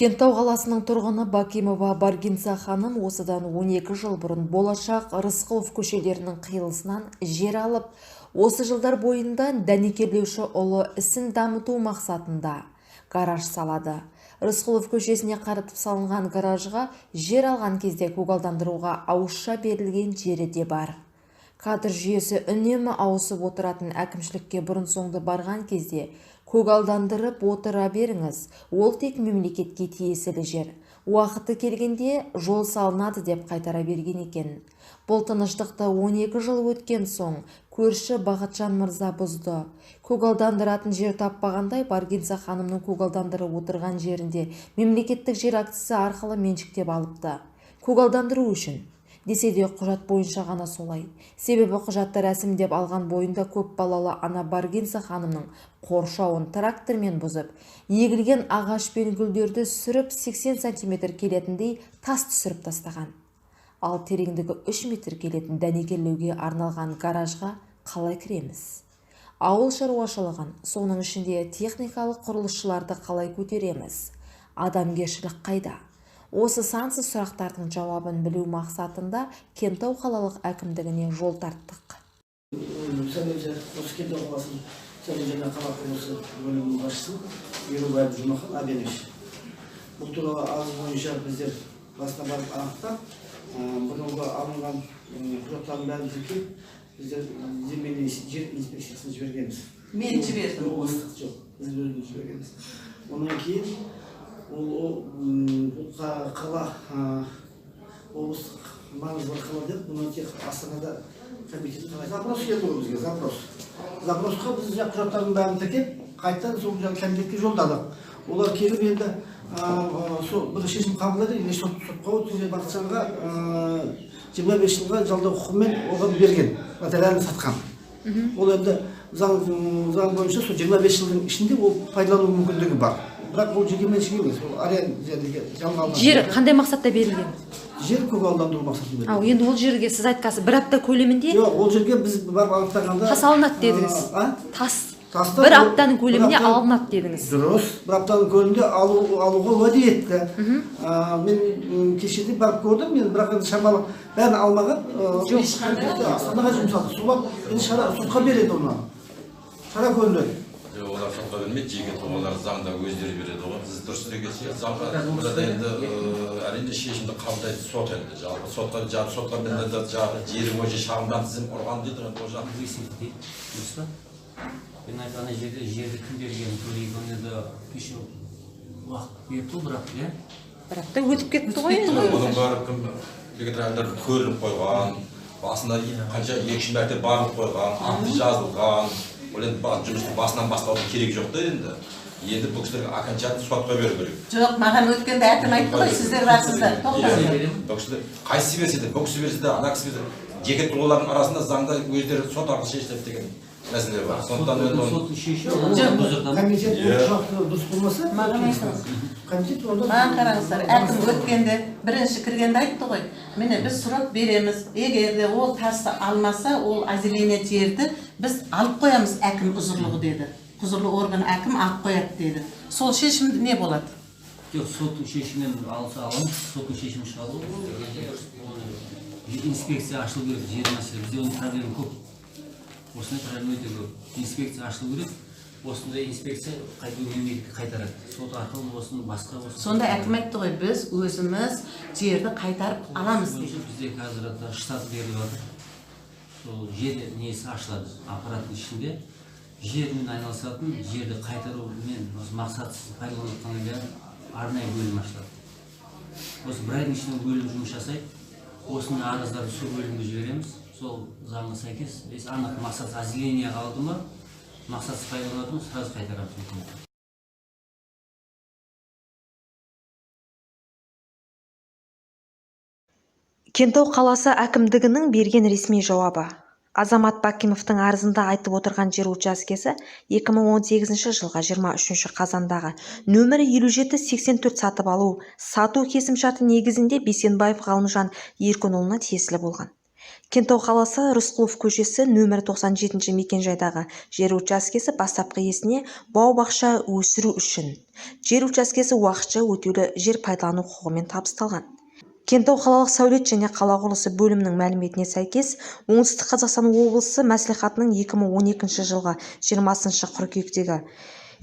Кентау қаласының тұрғыны Бакимова Баргинца ханым осыдан 12 жыл бұрын Болашақ Рысқұлов көшелерінің қиылысынан жер алып, осы жылдар бойында дәнекерлеуші ұлы ісін дамыту мақсатында гараж салады. Рысқұлов көшесіне қаратып салынған гаражға жер алған кезде көгалдандыруға ауызша берілген жері де бар. Кадр жүйесі үнемі ауысып отыратын әкімшілікке бұрын-соңды барған кезде көгалдандырып отыра беріңіз, ол тек мемлекетке тиесілі жер. Уақыты келгенде жол салынады деп қайтара берген екен. Бұл тыныштықты 12 жыл өткен соң көрші Бақытжан мырза бұзды. Көгалдандыратын жер таппағандай Баргинца ханымның көгалдандырып отырған жерінде мемлекеттік жер актісі арқылы меншіктеп алыпты. Көгалдандыру үшін десе де құжат бойынша ғана солай. Себебі құжатты рәсімдеп алған бойында көп балалы ана Баргинца ханымның қоршауын трактормен бұзып, егілген ағаш пен гүлдерді сүріп 80 см келетіндей тас түсіріп тастаған. Ал тереңдігі 3 метр келетін дәнекерлеуге арналған гаражға қалай кіреміз? Ауыл шаруашылығын, соның ішінде техникалық құрылысшыларды қалай көтереміз? Адамгершілік қайда? Осы сансыз сұрақтардың жауабын білу мақсатында Кентау қалалық әкімдігіне жол тарттық. Осы Кентау қаласының және қала құрылысы бөлімінің басшысы Ерубаев Жұмахан Абенович. Бұл туралы арыз бойынша біздер басына барып анықтап, бұрынғы алынған құжаттардың бәрін тіркеп, біздер земельный жер инспекциясына жібергенбіз. Мен жібердім. Жоқ, біз өзіміз жібергенбіз. Онан кейін ол қала облыстық маңызды қала деп, бұны тек Астанада комитет запрос келді ғой бізге, запрос. Запросқа біз құжаттардың бәрін тіркеп, қайтадан сол комитетке жолдадық. Олар келіп енді бір шешім қабылдады, сотқа өтуге Бақытжанға 25 жылға жалдау құқығымен оған берген, материалын сатқан. Ол енді заң бойынша 25 жылдың ішінде ол пайдалану мүмкіндігі бар. Бірақ бұл жеке меншік емес, ол аренда жерге жалға алынған. Жер қандай мақсатта берілген? Жер көгалдандыру мақсатында берілген. Енді ол жерге сіз айтқансыз бір апта көлемінде? Жоқ, ол жерге біз барып анықтағанда тас алынады дедіңіз. Тас бір аптаның көлемінде алынады дедіңіз. Дұрыс, бір аптаның көлемінде алуға уәде етті. Мен кешеде барып көрдім, мен бірақ шамалы бәрін алмаған. Астанаға жұмсады. Солар сотқа береді оны. Шара көрінеді. Олар сотқа бермейді, жеке тұлғалар заңда өздері береді ғой. Сіз дұрыс деген заңға burada енді әрине шешімді қабылдайды сот енді. Жалпы соттармен де жері бойынша шағымдан тізім ұрған дейді ғой. Ол жақты есептейді. Мен айтқан жерді кім берген полигонда еще уақыт берді, бірақ бір апта өтіп кетті ғой енді. Оның бәрі кім вегетариандар көріліп қойған, басында қанша 2 мәрте барып қойған, акты жазылған. Ол енді жұмысты басынан бастаудың керегі жоқ та енді. Енді бұл кісілерге окончательно сотқа беру керек. Жоқ, маған өткенде әкім айтты ғой, сіздер барсыздар. Бұл кісілер қайсысы берсе де, бұл кісі берсе де, ана кісі берсе де, жеке тұлғалардың арасында заңда өздері сот арқылы шешіледі деген мәселе бар. Сондықтан енді соттың шешімі комитет құжаты дұрыс болмаса, маған айтыңыз. комитет орда. Маған қараңыздар, әкім өткенде бірінші кіргенде айтты ғой, міне біз сұрап береміз, егер де ол тасты алмаса, ол әзілене жерді біз алып қоямыз, әкім құзырлығы деді. Құзырлы орган әкім алып қояды деді. Сол шешім не болады? жоқ, соттың шешімін алса аламыз, соттың шешімі шығады. Инспекция ашылу керек, жер мәселе. Бізде оның проблема көп. Осындай проблема өте көп. Инспекция ашылу керек. Осындай инспекция мемлекетке қайтарады. Сот арқылы осыны басқа болсын. Сонда әкім айтты ғой, біз өзіміз жерді қайтарып аламыз дейді. Бізде қазір штат беріліп жатыр. Сол жер несі ашылады, аппараттың ішінде. Жермен айналысатын, жерді қайтарумен мақсатсыз пайдаланылған арнайы бөлім ашылады. Осы бір айдың ішінде бөлім жұмыс жасайды. Осындай арыздарды сол бөлімге жібереміз. Сол заңға сәйкес, анық мақсатсыз әзілене қалды ма, мақсатсыз пайдаланатын сразу қайтарамыз. Кентау қаласы әкімдігінің берген ресми жауабы. Азамат Бакимовтың арызында айтып отырған жер учаскесі 2018 жылға 23 қазандағы нөмірі 5784 сатып алу, сату кесімшарты негізінде Бейсенбаев Ғалымжан Еркінұлына тиесілі болған. Кентау қаласы Рысқұлов көшесі нөмір 97 мекенжайдағы жер учаскесі бастапқы иесіне бау-бақша өсіру үшін жер учаскесі уақытша өтеулі жер пайдалану құқығымен табысталған. Кентау қалалық сәулет және қала құрылысы бөлімінің мәліметіне сәйкес, Оңтүстік Қазақстан облысы мәслихатының 2012 жылғы 20 қыркүйектегі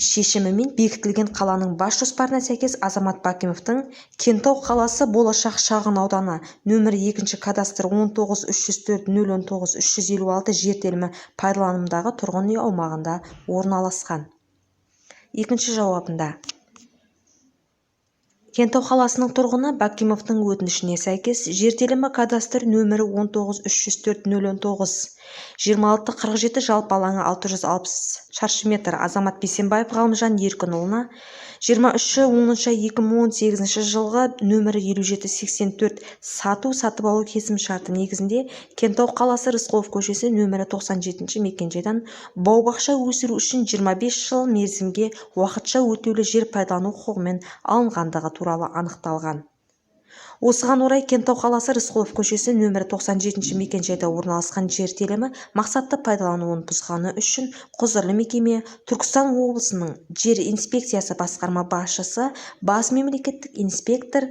шешімімен бекітілген қаланың бас жоспарына сәйкес Азамат Бакимовтың Кентау қаласы болашақ шағын ауданы нөмір 2 кадастр 19-304-019-356 жер телімі пайдаланымдағы тұрғын үй аумағында орналасқан. Екінші жауабында Кентау қаласының тұрғыны Бакимовтың өтінішіне сәйкес жер телімі кадастр нөмірі 19-304-019-2647 жалпы алаңы 660 шаршы метр Азамат Бейсенбаев Ғалымжан Еркінұлына 23/10/2018 жылғы нөмірі 5784 сатып алу келісімшарты негізінде Кентау қаласы Рысқұлов көшесі нөмірі 97 мекенжайдан бау-бақша өсіру үшін 25 жыл мерзімге уақытша өтеулі жер пайдалану құқығымен алынғандығы туралы анықталған. Осыған орай Кентау қаласы Рысқұлов көшесі нөмірі 97 мекенжайда орналасқан жер телімі мақсатты пайдалануын бұзғаны үшін құзырлы мекеме Түркістан облысының жер инспекциясы басқарма басшысы бас мемлекеттік инспектор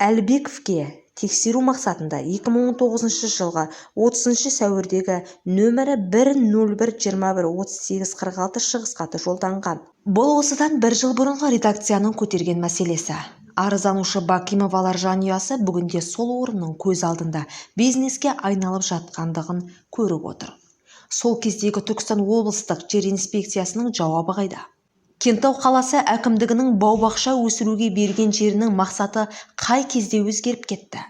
Әлбековке тексеру мақсатында 2019 жылғы 30 сәуірдегі нөмірі 101-21-38-46 шығыс хаты жолданған. Бұл осыдан бір жыл бұрынғы редакцияның көтерген мәселесі. Арызданушы Бакимовалар жанұясы бүгінде сол орынның көз алдында бизнеске айналып жатқандығын көріп отыр. Сол кездегі Түркістан облыстық жер инспекциясының жауабы қайда? Кентау қаласы әкімдігінің бау-бақша өсіруге берген жерінің мақсаты қай кезде өзгеріп кетті?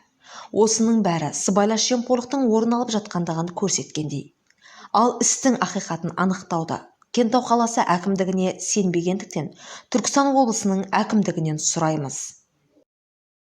Осының бәрі сыбайлас жемқорлықтың орын алып жатқандығын көрсеткендей. Ал істің ақиқатын анықтауда Кентау қаласы әкімдігіне сенбегендіктен Түркістан облысының әкімдігінен сұраймыз.